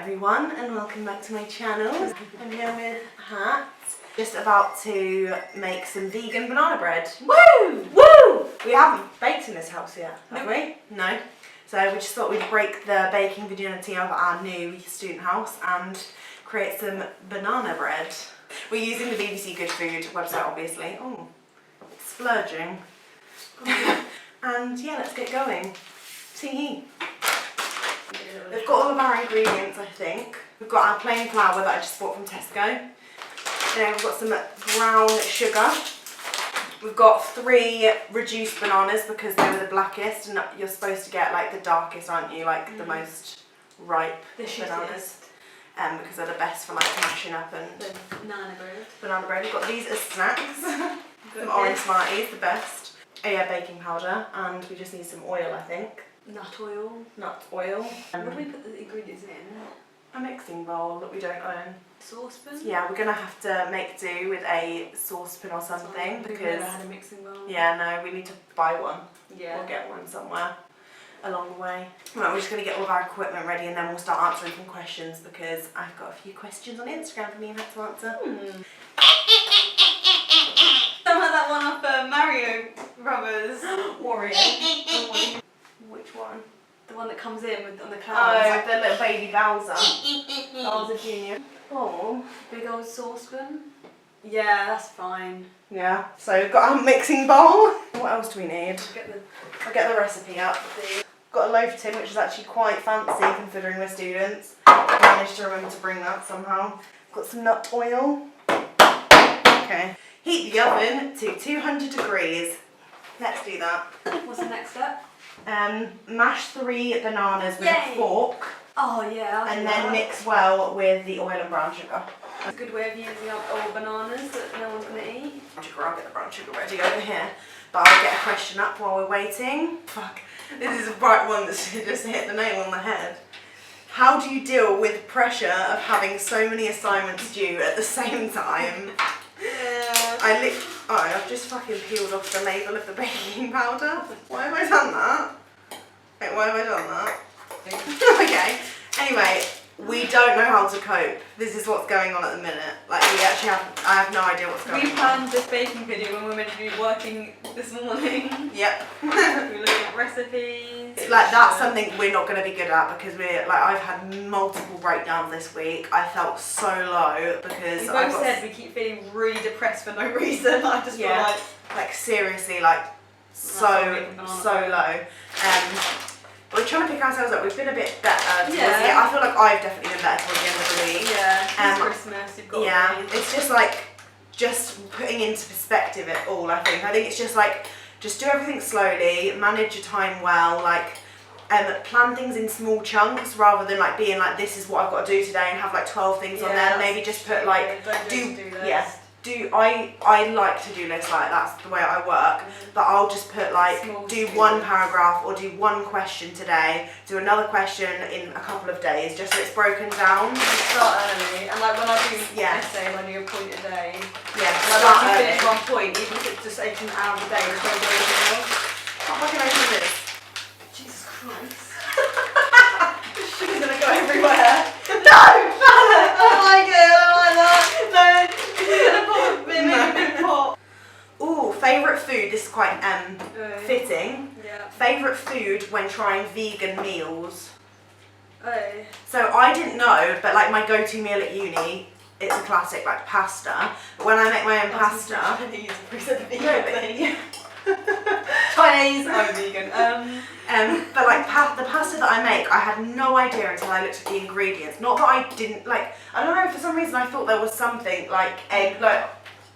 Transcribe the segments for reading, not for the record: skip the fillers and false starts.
everyone and welcome back to my channel. I'm here with Hat, just about to make some vegan banana bread. Woo! Woo! We haven't baked in this house yet, have we? No. So we just thought we'd break the baking virginity of our new student house and create some banana bread. We're using the BBC Good Food website, obviously. Oh, splurging. And yeah, let's get going. See. We've got all of our ingredients, I think. We've got our plain flour that I just bought from Tesco. Then we've got some brown sugar. We've got 3 reduced bananas because they were the blackest, and you're supposed to get like the darkest, aren't you? Like the most ripe bananas. Because they're the best for like mashing up and banana bread. Banana bread. We've got these as snacks. Some orange Smarties, the best. Oh yeah, baking powder, and we just need some oil, I think. Nut oil. Nut oil. What do we put the ingredients in? A mixing bowl that we don't own. Saucepan? Yeah, we're gonna have to make do with a saucepan or something because we've never had a mixing bowl. Yeah, no, we need to buy one. Yeah. Or get one somewhere along the way. Right, we're just gonna get all of our equipment ready and then we'll start answering some questions because I've got a few questions on Instagram for me and have to answer. Sound like that one off Mario Brothers. Wario. Which one? The one that comes in with on the clouds. Oh, the little baby Bowser. Bowser Jr. Oh. Big old saucepan. Yeah, that's fine. Yeah, so we've got our mixing bowl. What else do we need? I'll get the recipe up. Got a loaf tin, which is actually quite fancy considering we're students. I managed to remember to bring that somehow. Got some nut oil. Okay. Heat the oven to 200 degrees. Let's do that. What's the next step? Mash 3 bananas with a fork. Oh yeah. And then mix well with the oil and brown sugar. It's a good way of using up old bananas that no one's going to eat. I'll get the brown sugar ready over here. But I'll get a question up while we're waiting. Fuck. This is a bright one that's just hit the nail on the head. How do you deal with pressure of having so many assignments due at the same time? I've just fucking peeled off the label of the baking powder. Why have I done that? Wait, why have I done that? Okay. Anyway, we don't know how to cope. This is what's going on at the minute. Like, I have no idea what's going on. We planned this baking video when we were meant to be working this morning. Yep. We were looking at recipes. Like, that's something we're not going to be good at because I've had multiple breakdowns this week. I felt so low because we both said we keep feeling really depressed for no reason. I just feel like seriously, like so low. We're trying to pick ourselves up. We've been a bit better towards the end. I feel like I've definitely been better towards the end of the week. Yeah, it's Christmas, you've got it's just like, just putting into perspective it all, I think. I think it's just like, just do everything slowly, manage your time well, like, plan things in small chunks rather than like being like, this is what I've got to do today and have like 12 things on there. Maybe just put like, I like to do lists, like that's the way I work, but I'll just put like, do 1 paragraph or do 1 question today, do another question in a couple of days, just so it's broken down. Start early, and like when I do essay, when I do a point a day, start early. Finish 1 point, even if it's just taking an hour a day, just don't do anything else. How fucking open this? Jesus Christ. This sugar's gonna go everywhere. No! I like it, I like that. No, it's gonna pop a big pot. Ooh, favourite food, this is quite fitting. Yeah. Favourite food when trying vegan meals. Oh. So I didn't know, but like my go-to meal at uni, it's a classic, like pasta. But when I make my own pasta... Chinese, Chinese, I'm vegan. But like the pasta that I make, I had no idea until I looked at the ingredients. Not that I didn't, like, I don't know, for some reason I thought there was something like egg, like,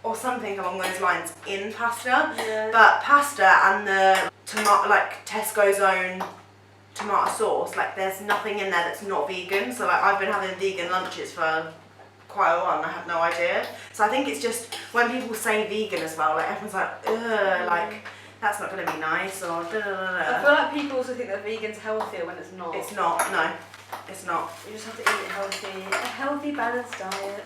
or something along those lines in pasta. Yeah. But pasta and the tomato, like Tesco's own tomato sauce, like there's nothing in there that's not vegan. So like I've been having vegan lunches for quite a while and I had no idea. So I think it's just when people say vegan as well, like everyone's like, ugh, like that's not going to be nice or da da da da. I feel like people also think that vegan's healthier when it's not. It's not, no, it's not. You just have to eat healthy, a healthy balanced diet.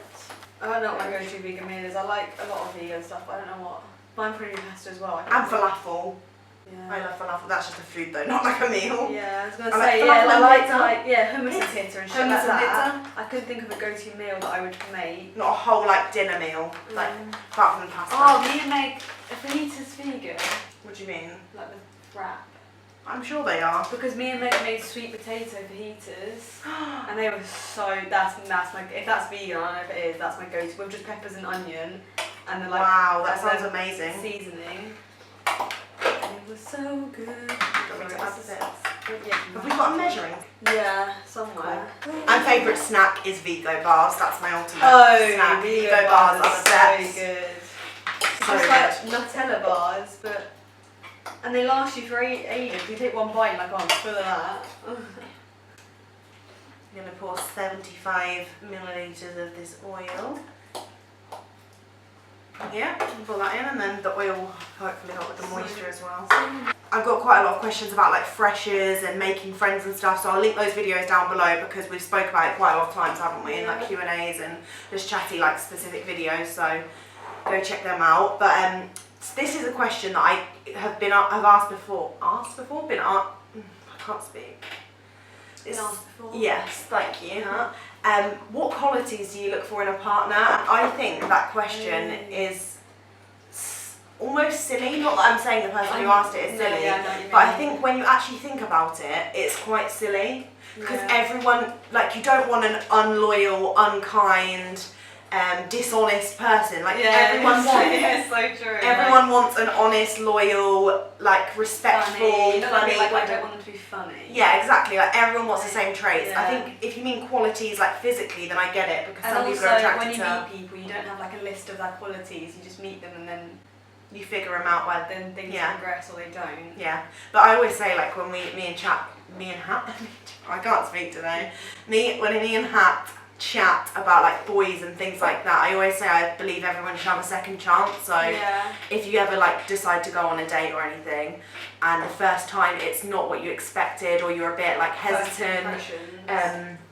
I don't know what my go-to vegan meal is. I like a lot of vegan stuff, but I don't know what. Mine pretty pasta as well. And falafel. Yeah. I love falafel. That's just a food though, not like a meal. Yeah, I was gonna I say, like falafel and pizza. like hummus and pizza and shit Hummus like and that. I couldn't think of a go-to meal that I would make. Not a whole like dinner meal, like apart from the pasta. Oh, me and make a fajitas vegan. What do you mean? Like the wrap. I'm sure they are. Because me and Meg made sweet potato fajitas, and they were so. That's my. If that's vegan, I don't know if it is. That's my go-to with just peppers and onion, and then like. Wow, that sounds amazing. Seasoning. And it was so good. Have we got a measuring? Yeah, somewhere. My favourite snack is Vigo bars. That's my ultimate snack. Vigo bars are the so best. good. So It's just like Nutella bars, but and they last you for ages. You take one bite and like, oh, I'm full of that. I'm going to pour 75 millilitres of this oil. Yeah, pour that in, and then the oil hopefully help with the moisture as well. I've got quite a lot of questions about like freshers and making friends and stuff, so I'll link those videos down below because we've spoke about it quite a lot of times, haven't we, in like Q&As and just chatty like specific videos, so go check them out. But this is a question that I have asked before. I can't speak. Been asked before? Yes, thank you. What qualities do you look for in a partner? And I think that question is almost silly. Not that I'm saying the person who asked it is silly, but I think when you actually think about it, it's quite silly. Because everyone, like, you don't want an unloyal, unkind, dishonest person. Like everyone wants. So true. Everyone wants an honest, loyal, like respectful, funny. Like, I don't want them to be funny. Yeah, exactly. Like everyone wants the same traits. Yeah. I think if you mean qualities like physically, then I get it because And some also, people are attracted when you to. meet people, you don't have like a list of their qualities. You just meet them and then You figure them out by then things progress or they don't. Yeah, but I always say like when me and Hat, I can't speak today. When me and Hat chat about like boys and things like that, I always say I believe everyone should have a second chance. So if you ever like decide to go on a date or anything, and the first time it's not what you expected or you're a bit like hesitant,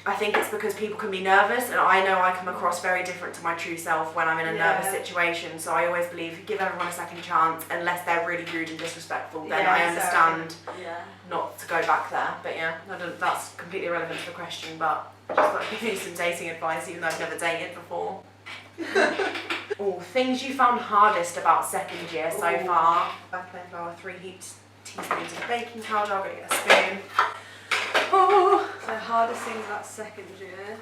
I think it's because people can be nervous, and I know I come across very different to my true self when I'm in a nervous situation. So I always believe give everyone a second chance, unless they're really rude and disrespectful. Then I understand not to go back there. But yeah, that's completely irrelevant to the question. But just like give you some dating advice, even though I've never dated before. Things you found hardest about second year so far. I've plain flour, 3 teaspoons of baking powder. I'm gonna get a spoon. So hardest things about second year.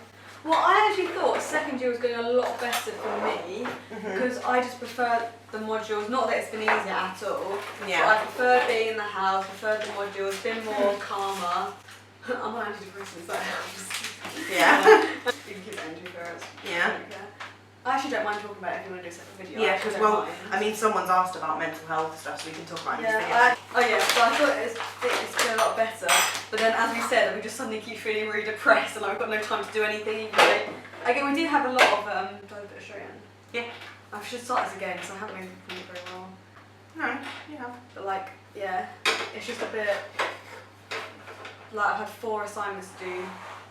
Well, I actually thought second year was going a lot better for me because I just prefer the modules. Not that it's been easier at all. Yeah. But I prefer being in the house. Prefer the modules. Been more calmer. I'm on antidepressants, that helps. Yeah. You can keep it in first. Yeah. I actually don't mind talking about it if you want to do a separate video. Yeah, because I mean, someone's asked about mental health stuff, so we can talk about it in this video. So I thought it's been a lot better. But then, as we said, we just suddenly keep feeling really depressed, and I've got no time to do anything. Again, we did have a lot of. Do I have a bit of sugar in? Yeah. I should start this again because I haven't been doing it very well. No, yeah. But like, yeah, it's just a bit. Like I've had 4 assignments to do.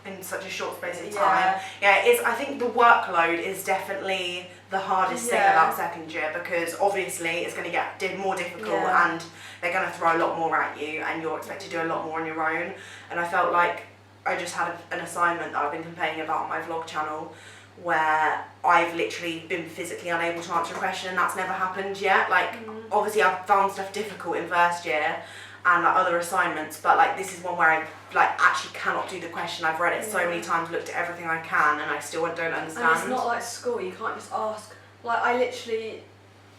In such a short space of time. Yeah, I think the workload is definitely the hardest thing about second year, because obviously it's going to get more difficult and they're going to throw a lot more at you and you're expected to do a lot more on your own. And I felt like I just had an assignment that I've been complaining about on my vlog channel where I've literally been physically unable to answer a question, and that's never happened yet. Like obviously I've found stuff difficult in first year and like other assignments, but like this is one where I like actually cannot do the question. I've read it so many times, looked at everything I can, and I still don't understand. And it's not like school, you can't just ask. Like I literally,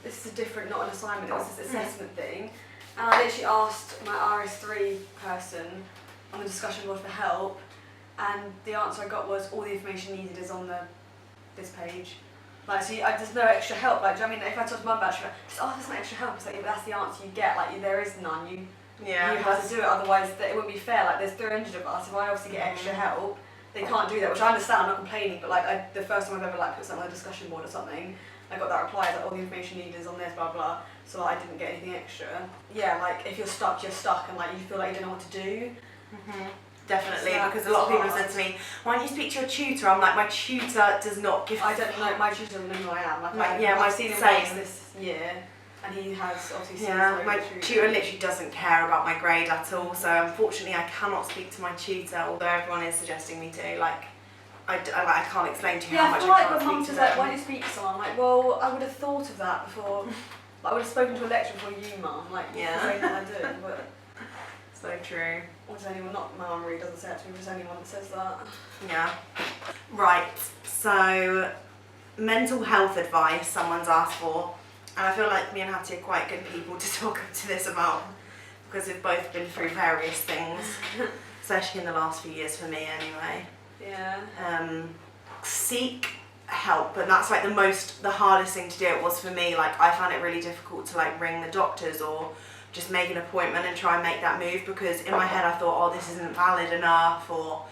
this is a different, not an assignment, it was this assessment thing, and I literally asked my RS3 person on the discussion board for help, and the answer I got was all the information needed is on this page. Like, so there's no extra help. Like, do you know what I mean? If I talk to Mum about it, she'll be like, there's no extra help. It's like, that's the answer you get. Like, there is none. You have to do it, otherwise it wouldn't be fair. Like, there's 300 of us. If I obviously get extra help, they can't do that, which I understand. I'm not complaining, but like, the first time I've ever like put something on a discussion board or something, I got that reply that all the information needed is on this, blah blah. So like, I didn't get anything extra. Yeah, like if you're stuck, and like you feel like you don't know what to do. Definitely, because a lot of people have said to me, why don't you speak to your tutor? I'm like, my tutor does not give. I don't know. My tutor doesn't know who I am. Like, I've seen him once this year. and he has obviously seen my tutor literally doesn't care about my grade at all, so unfortunately I cannot speak to my tutor, although everyone is suggesting me to. Like, I can't explain to you how much I can't when mum speak says to like, them. why don't you speak to someone? I'm like, well, I would have thought of that before. Like, I would have spoken to a lecturer before you, mum. Like, saying that I do, but so true. or does anyone, not my mum really doesn't say it to me, but there's anyone that says that. Yeah. Right, so mental health advice someone's asked for, and I feel like me and Hattie are quite good people to talk to this about, because we've both been through various things, especially in the last few years for me anyway. Yeah. Seek help, and that's like the hardest thing to do. It was for me. Like, I found it really difficult to like ring the doctors or just make an appointment and try and make that move, because in my head I thought, oh, this isn't valid enough, or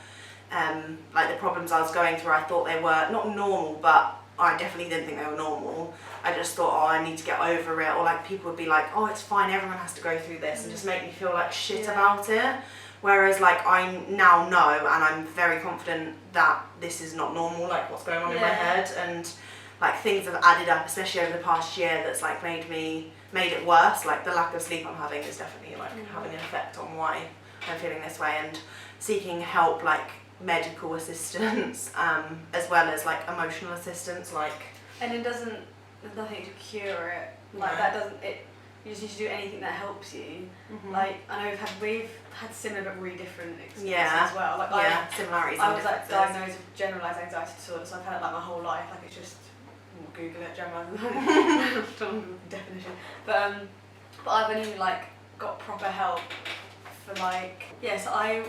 like the problems I was going through, I thought they were not normal, but I definitely didn't think they were normal. I just thought, oh, I need to get over it, or like people would be like, oh, it's fine, everyone has to go through this, and just make me feel like shit about it. Whereas like I now know, and I'm very confident that this is not normal, like what's going on in my head, and like things have added up, especially over the past year, that's like made it worse. Like the lack of sleep I'm having is definitely like having an effect on why I'm feeling this way, and seeking help, like medical assistance, as well as like emotional assistance, like. And it doesn't, there's nothing to cure it. Like that doesn't, you just need to do anything that helps you. Like, I know we've had similar but really different experiences as well. Like similarities. I was like diagnosed with generalised anxiety disorder, so I've had it like my whole life. Like it's just, Google it, generalised definition. But I've only like got proper help for like, so I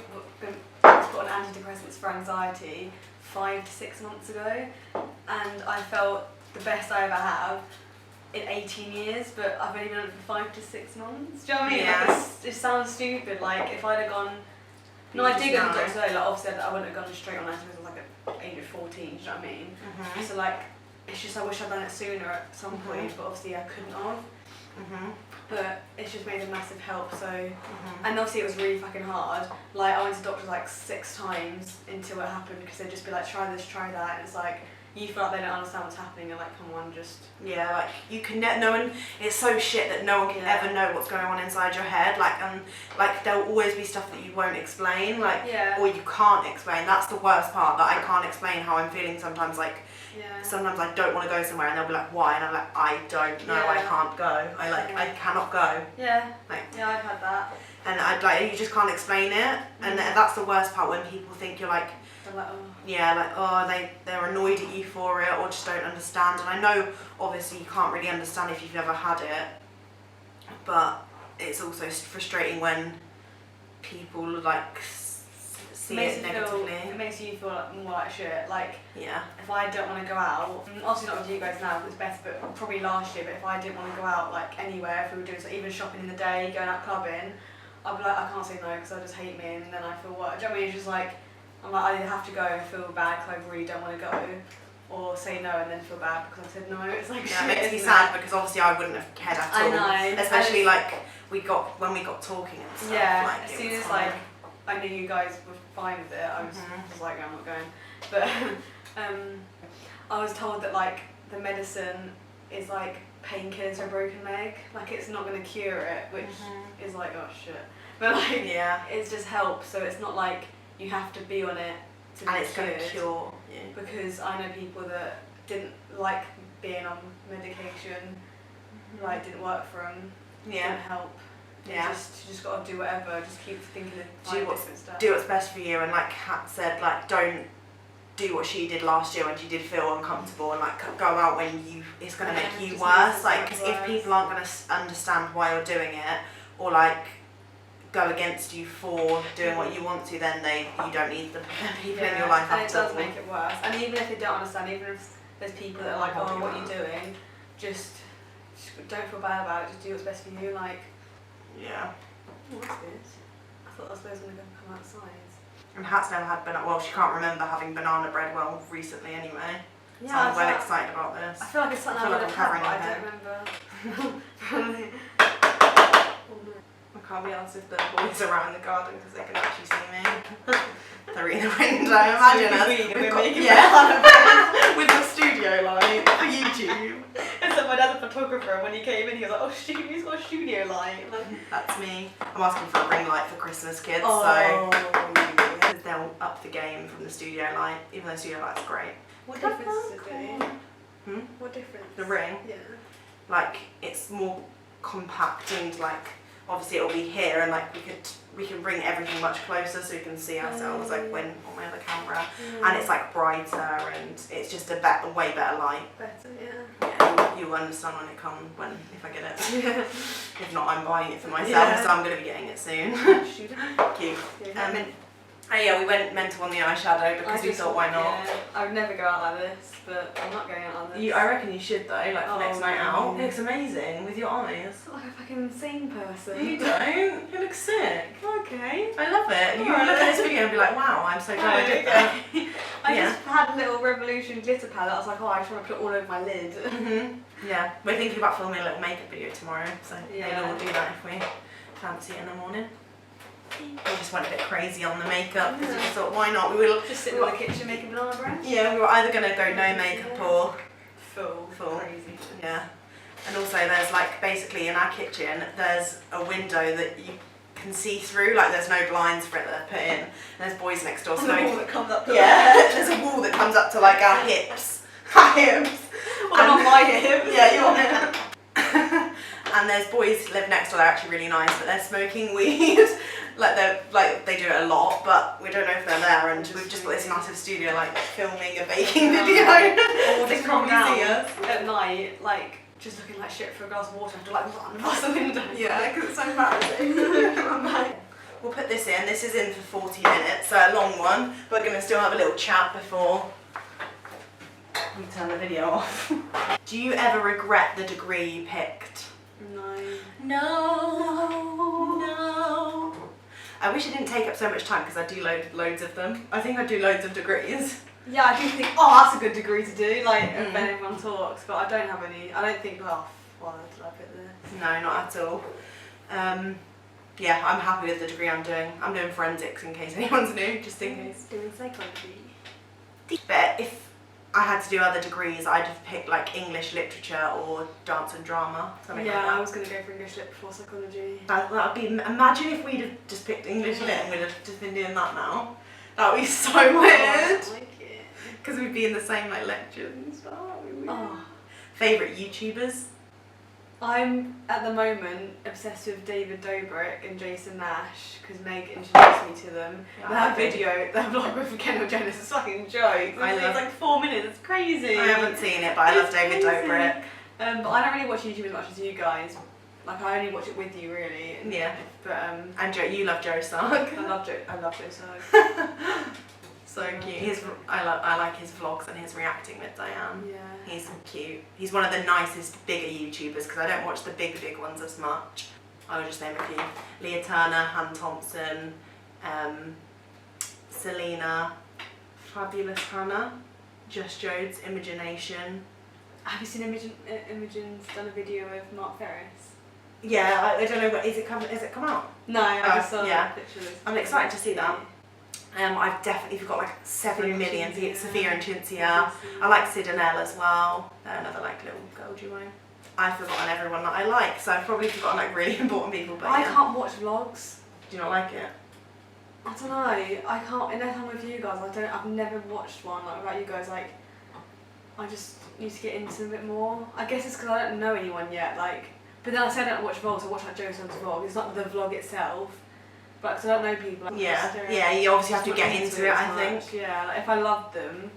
was put on antidepressants for anxiety 5 to 6 months ago, and I felt the best I ever have in 18 years, but I've only been on it for 5 to 6 months. Do you know what I mean? Yeah. Like, it sounds stupid. Like if I'd have gone, no, I did go to the doctor though. Like obviously I wouldn't have gone straight on antidepressants like at the age of 14. Do you know what I mean? So like, it's just I wish I'd done it sooner at some point, but obviously I couldn't have. But it's just made a massive help. So, and obviously it was really fucking hard. Like I went to doctors like 6 times until it happened, because they'd just be like, try this, try that, and it's like, you feel like they don't understand what's happening, and like, come on, just. Yeah, like you can no one. It's so shit that no one can ever know what's going on inside your head. Like, like there'll always be stuff that you won't explain, like, or you can't explain. That's the worst part. That I can't explain how I'm feeling sometimes. Like, sometimes I don't want to go somewhere, and they'll be like, why? And I'm like, I don't know. I can't go. I cannot go. Like, I've had that. And like you just can't explain it, and that's the worst part, when people think you're like. They're like, they're annoyed at you for it, or just don't understand. And I know obviously you can't really understand if you've never had it, but it's also frustrating when people like see it negatively. It makes you feel like more like shit. Like, yeah, if I don't want to go out, obviously not with you guys now, it's better, but probably last year, but if I didn't want to go out like anywhere, if we were doing even shopping in the day, going out clubbing, I'd be like, I can't say no because I just hate me, and then I feel what? Do you know what I mean? It's just like, I'm like, I either have to go and feel bad because I really don't want to go, or say no and then feel bad because I said no. It's like, it makes me sad, because obviously I wouldn't have cared at all. I know. Especially like when we got talking and stuff. Yeah, like, as soon as like I knew you guys were fine with it, I was just like, I'm not going. But I was told that like the medicine is like painkillers for a broken leg. Like it's not going to cure it, which is like, oh shit. But like, it's just help. So it's not like you have to be on it to be it's going to cure you. Because I know people that didn't like being on medication, like didn't work for them, didn't help. You just got to do whatever, just keep thinking of different stuff. Do what's best for you, and like Kat said, like don't do what she did last year when she did feel uncomfortable, and like go out when it's going to make you worse. Like, because if people aren't going to understand why you're doing it, or like go against you for doing what you want to, then you don't need the people in your life. And it does make it worse. And even if they don't understand, even if there's people that are like, oh, what are you doing? Just don't feel bad about it. Just do what's best for you. Like, yeah. Oh, that's good. I thought I was going to come outside. And Hat's never had she can't remember having banana bread recently anyway. Yeah, so I'm well excited about this. I feel like it's something I would have had, but I don't remember. I can't be asked if the boys are out in the garden because they can actually see me. They're in the window, imagine us. With the studio light for YouTube. It's a my dad's a photographer, and when he came in, he was like, oh, he's got a studio light. Like, that's me. I'm asking for a ring light for Christmas, kids, oh, so they'll up the game from the studio light, even though the studio light's great. what difference does it make? Hmm? What difference? The ring? Yeah. Like, it's more compact and like, obviously it'll be here and like we can bring everything much closer so we can see ourselves like when on my other camera, and it's like brighter and it's just a way better light. Better, yeah. Yeah, you'll understand when it comes, if I get it. Yeah. If not, I'm buying it for myself, Yeah. so I'm going to be getting it soon. Shoot. Cute. Yeah. Oh yeah, we went mental on the eyeshadow because we thought, why not? Yeah, I would never go out like this, but I'm not going out like this. I reckon you should though, like for next night out. no. It looks amazing with your eyes. I look like a fucking insane person. You don't. You look sick. Okay. I love it. You look at this video and be like, wow, I'm so glad I did that. I just had a little Revolution glitter palette. I was like, oh, I just want to put it all over my lid. Yeah, we're thinking about filming a little makeup video tomorrow, so Yeah. maybe we'll do that if we fancy it in the morning. We just went a bit crazy on the makeup because we just thought, why not? We will Just sitting in the kitchen making banana bread. Yeah, we were either going to go no makeup or Full. Crazy. Yeah. And also there's like, basically in our kitchen, there's a window that you can see through, like there's no blinds for it that are put in. And there's boys next door. And the wall that comes up to there's a wall that comes up to like our hips. Our hips. Well, not my hips. Yeah, your hip. And there's boys who live next door, they're actually really nice, but they're smoking weed. They do it a lot, but we don't know if they're there, and we've just got this massive studio like filming a baking video. Or just come probably down see us. at night, like just looking like shit for a glass of water. I have to like run past the window. Yeah, because it's so embarrassing. We'll put this in. This is in for 40 minutes, so a long one. We're going to still have a little chat before we turn the video off. Do you ever regret the degree you picked? No. I wish it didn't take up so much time because I do loads of them. I think I do loads of degrees. Yeah, I do think, oh, that's a good degree to do, like, when everyone talks, but I don't have any, I don't think, oh, why did I pick this? No, not at all. Yeah, I'm happy with the degree I'm doing. I'm doing forensics in case anyone's new, just in case. Doing psychology. But if I had to do other degrees, I'd have picked like English literature or dance and drama. Something like that. I was going to go for English lit before psychology. That would be, imagine if we'd have just picked English lit and we'd have just been doing that now. That would be so weird. I like it. Because we'd be in the same like lectures and stuff. Oh. Favourite YouTubers? I'm, at the moment, obsessed with David Dobrik and Jason Nash, because Meg introduced me to them. Yeah, their vlog with Kendall Jenner is a fucking joke. It's like 4 minutes, it's crazy. I haven't seen it, but I love David Dobrik. But I don't really watch YouTube as much as you guys. Like, I only watch it with you, really. Yeah. But, and Joe, you love Joe Stark. I love Joe Stark. So cute. I like his vlogs and his reacting with Diane. Yeah. He's cute. He's one of the nicest, bigger YouTubers because I don't watch the big ones as much. I'll just name a few. Leah Turner, Han Thompson, Selena, Fabulous Hannah, Just Jodes, Imagination. Have you seen Imogen's done a video of Mark Ferris? Yeah, I don't know, but is it come out? No, I just saw pictures. I'm excited to see that. I've definitely got like 7 million Sophia and Cinzia. I like Sid and Elle as well. They're another like little girl duo. I've forgotten everyone that I like, so I've probably forgotten like really important people. But I can't watch vlogs. Do you not like it? I don't know. I can't. Unless I'm with you guys, I've never watched one like about you guys. Like, I just need to get into a bit more. I guess it's because I don't know anyone yet. Like, but then I say I don't watch vlogs. I watch like Joe's vlog. It's not the vlog itself. But because I don't know people. Like, yeah, you obviously have to get into it, I think. Yeah, like if I loved them,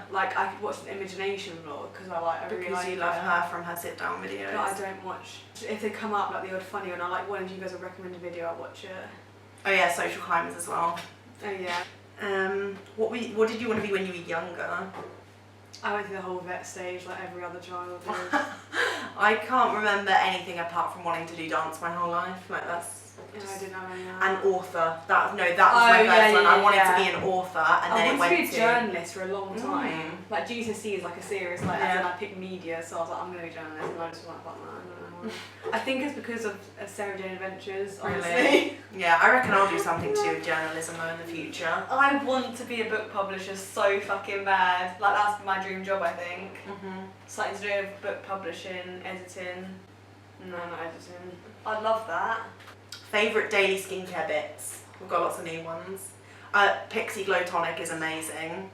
like I could watch an Imagination vlog because I really like you love her from her sit down videos. But I don't watch. If they come up like the odd funny one, I like one of you guys will recommend a video, I'll watch it. Oh yeah, Social Climbers as well. Oh yeah. What did you want to be when you were younger? I went through the whole vet stage like every other child did. I can't remember anything apart from wanting to do dance my whole life. Like that's. I didn't know any of An that. author. That was my first one. I wanted to be an author, and then it went to. I wanted to be a journalist for a long time. Like GCSE is like a serious like, as in I picked media, so I was like, I'm gonna be a journalist, and I just went like that. I don't know I think it's because of Sarah Jane Adventures, honestly. Really? Yeah, I reckon I'll do something to do with journalism though in the future. I want to be a book publisher so fucking bad. Like, that's my dream job, I think. Something to do with book publishing, editing. No, not editing. I love that. Favourite daily skincare bits? We've got lots of new ones. Pixie Glow Tonic is amazing.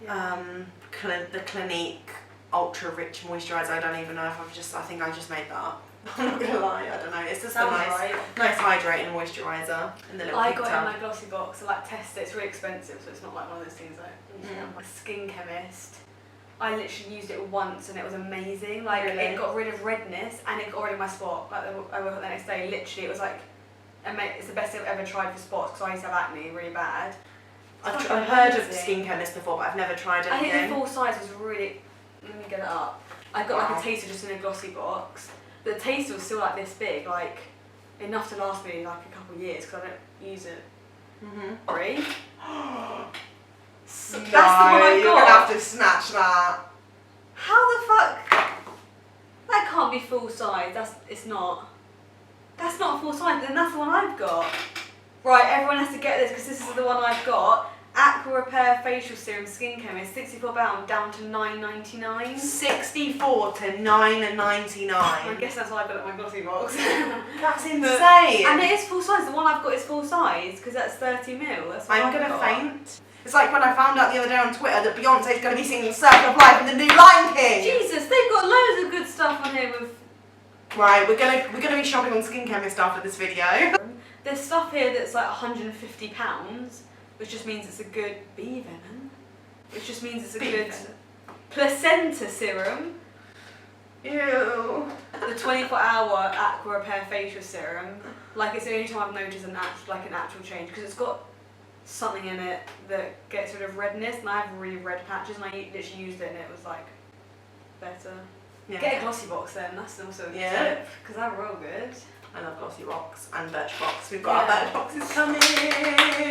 Yeah. The Clinique Ultra Rich Moisturiser, I don't even know if I think I just made that up. I'm not gonna lie, I don't know. It's just a nice hydrating moisturiser in the little I pink got it tub. in my glossy box. I like test it. It's really expensive, so it's not like one of those things like my Skin Chemist. I literally used it once and it was amazing. Like it got rid of redness and it got rid of my spot. Like I woke up the next day, literally it was like, it's the best thing I've ever tried for spots because I used to have acne really bad. I've heard of Skin Chemist before, but I've never tried anything. I think the full size was really. Let me get it up. I got like a taster just in a glossy box. The taster was still like this big, like enough to last me like a couple of years because I don't use it. Sorry. So that's the one I've you're got. gonna have to snatch that. How the fuck? That can't be full size. It's not. That's not a full size. Then that's the one I've got. Right, everyone has to get this because this is the one I've got. Aqua Repair Facial Serum Skin Chemist, £64 down to $9.99. 64 to $9.99. I guess that's why I got it in my glossy box. That's insane. And it is full size. The one I've got is full size because that's 30ml. That's what I'm gonna faint. It's like when I found out the other day on Twitter that Beyonce's gonna be singing Circle of Life in the new Lion King. Jesus, they've got loads of good stuff on here with. Right, we're gonna be shopping on Skin Chemist after this video. There's stuff here that's like £150, which just means it's a good bee venom. Which just means it's a good placenta serum. Ew. The 24-hour Aqua Repair Facial Serum. Like it's the only time I've noticed an actual change because it's got something in it that gets rid of redness, and I have really red patches, and I literally used it and it was like better. Yeah. Get a glossy box then. That's also a tip because they're real good. I love glossy box and birch box. We've got our birch boxes coming.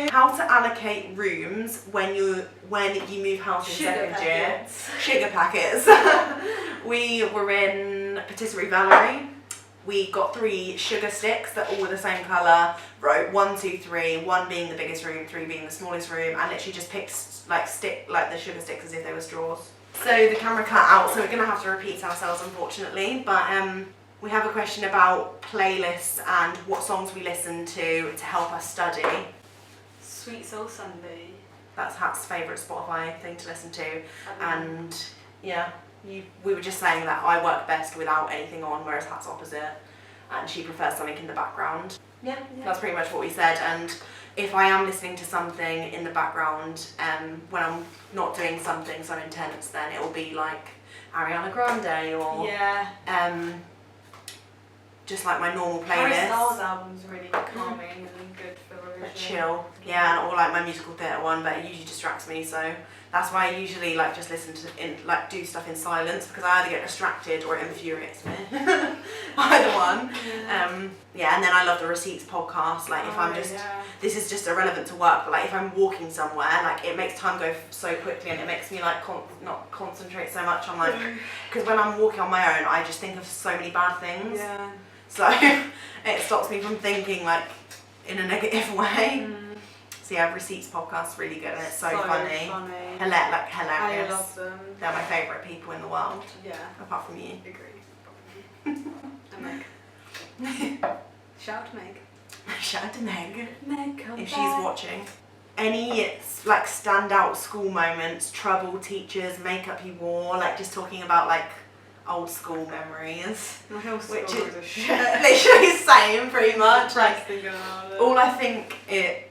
How to allocate rooms when you move house in second year. Sugar packets. We were in Patisserie Valerie. We got 3 sugar sticks that all were the same colour. Wrote 1, 2, 3. 1 being the biggest room, 3 being the smallest room, and literally just picked the sugar sticks as if they were straws. So the camera cut out, so we're gonna have to repeat ourselves unfortunately. But we have a question about playlists and what songs we listen to help us study. Sweet Soul Sunday. That's Hat's favourite Spotify thing to listen to. And yeah, we were just saying that I work best without anything on, whereas Hat's opposite. And she prefers something in the background. Yeah, that's pretty much what we said. And if I am listening to something in the background, when I'm not doing something so intense, then it will be like Ariana Grande or just like my normal playlist. Harry Styles' album's really calming and good for revision. Chill, yeah, or like my musical theatre one, but it usually distracts me, so that's why I usually like just listen to do stuff in silence because I either get distracted or it infuriates me. Either one. Yeah, and then I love the Receipts podcast. Like if I'm just this is just irrelevant to work, but like if I'm walking somewhere, like it makes time go so quickly and it makes me like not concentrate so much on like because when I'm walking on my own, I just think of so many bad things. Yeah. So it stops me from thinking like in a negative way. So yeah, Receipts podcast's really good and it's so funny. Hilarious. I love them. They're my favourite people in the world. Yeah. Apart from you. Agree. And Meg. Shout out to Meg. Shout out to Meg. Meg, come if back. she's watching. Any like standout school moments, trouble, teachers, makeup you wore, like just talking about like old school memories. My whole school which was a shit. Literally same pretty much. Like about it. all I think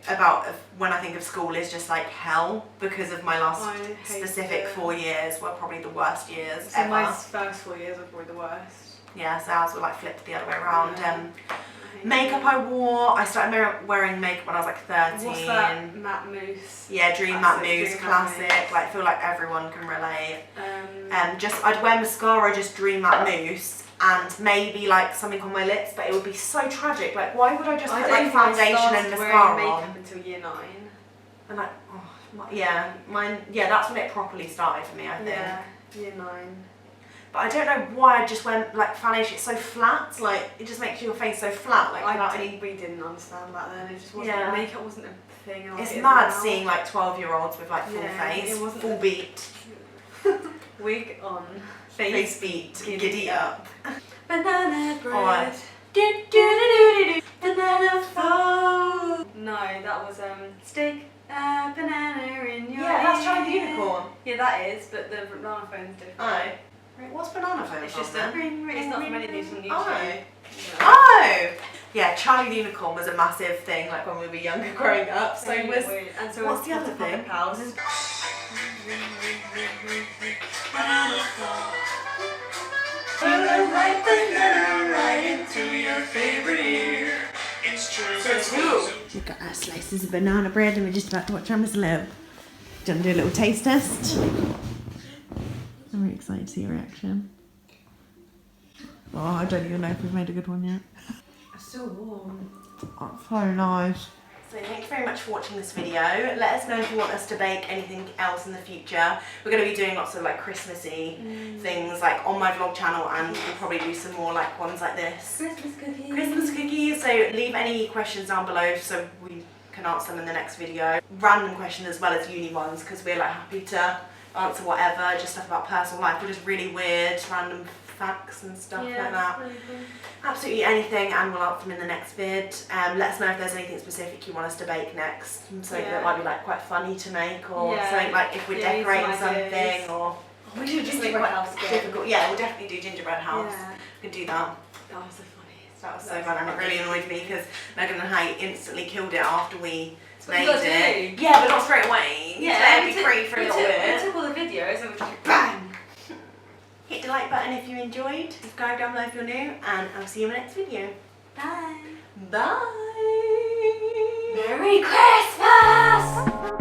about when I think of school is just like hell because of my last specific 4 years were probably the worst years so ever. my first 4 years were probably the worst. Yeah, so ours were like flipped the other way around. Makeup I wore, I started wearing makeup when I was like 13. What's that? Matte Mousse. Yeah, Dream Matte Mousse, classic. Like I feel like everyone can relate. I'd wear mascara, just Dream Matte Mousse, and maybe like something on my lips, but it would be so tragic. Like why would I just put like foundation and mascara makeup on? until year 9. And like, that's when it properly started for me, I think. Yeah, year 9. But I don't know why I just went like foundation. It's so flat. Like it just makes your face so flat. Like we didn't understand that then. It just wasn't. Yeah. Makeup wasn't a thing. It's mad seeing like 12-year-olds with like full face, it wasn't full beat, wig on, face beat, giddy up. Banana bread. Alright. Banana phone. No, that was stick a banana in your Yeah, that's Charlie the ear. Unicorn. Yeah, that is, but the banana phone's different. Oh. What's banana phone? It's just a ring, ring. It's not from any of these on YouTube. Oh. Yeah. Oh! Yeah, Charlie the Unicorn was a massive thing like when we were younger growing up. So Very was weird. And so what's the other thing? Pals. Right into your favorite ear. It's true. We've got our slices of banana bread and we're just about to watch Emma's Live. Do you want to do a little taste test? I'm really excited to see your reaction. Oh, I don't even know if we've made a good one yet. It's still warm. Oh, so nice. So thanks very much for watching this video. Let us know if you want us to bake anything else in the future. We're going to be doing lots of like Christmassy things like on my vlog channel, and we'll probably do some more like ones like this. Christmas cookies. Christmas cookies. So leave any questions down below so we can answer them in the next video. Random questions as well as uni ones, because we're like happy to answer whatever, just stuff about personal life or just really weird random facts and stuff like that. Really cool. Absolutely anything, and we'll answer them in the next vid. Let us know if there's anything specific you want us to bake next, something that might be like quite funny to make, or something like if we're decorating something, or we should just make quite house again. difficult. Yeah, we'll definitely do gingerbread house. Yeah. We could do that. That was the funniest. That was so fun, and it really annoyed me because Megan and Hattie instantly killed it after we what made you gotta it. do. Yeah, but not straight away. Yeah, let we it be took- free for a little We bit. took all the videos and we just like, bang! Hit the like button if you enjoyed. Subscribe down below if you're new, and I'll see you in the next video. Bye! Bye! Merry Christmas!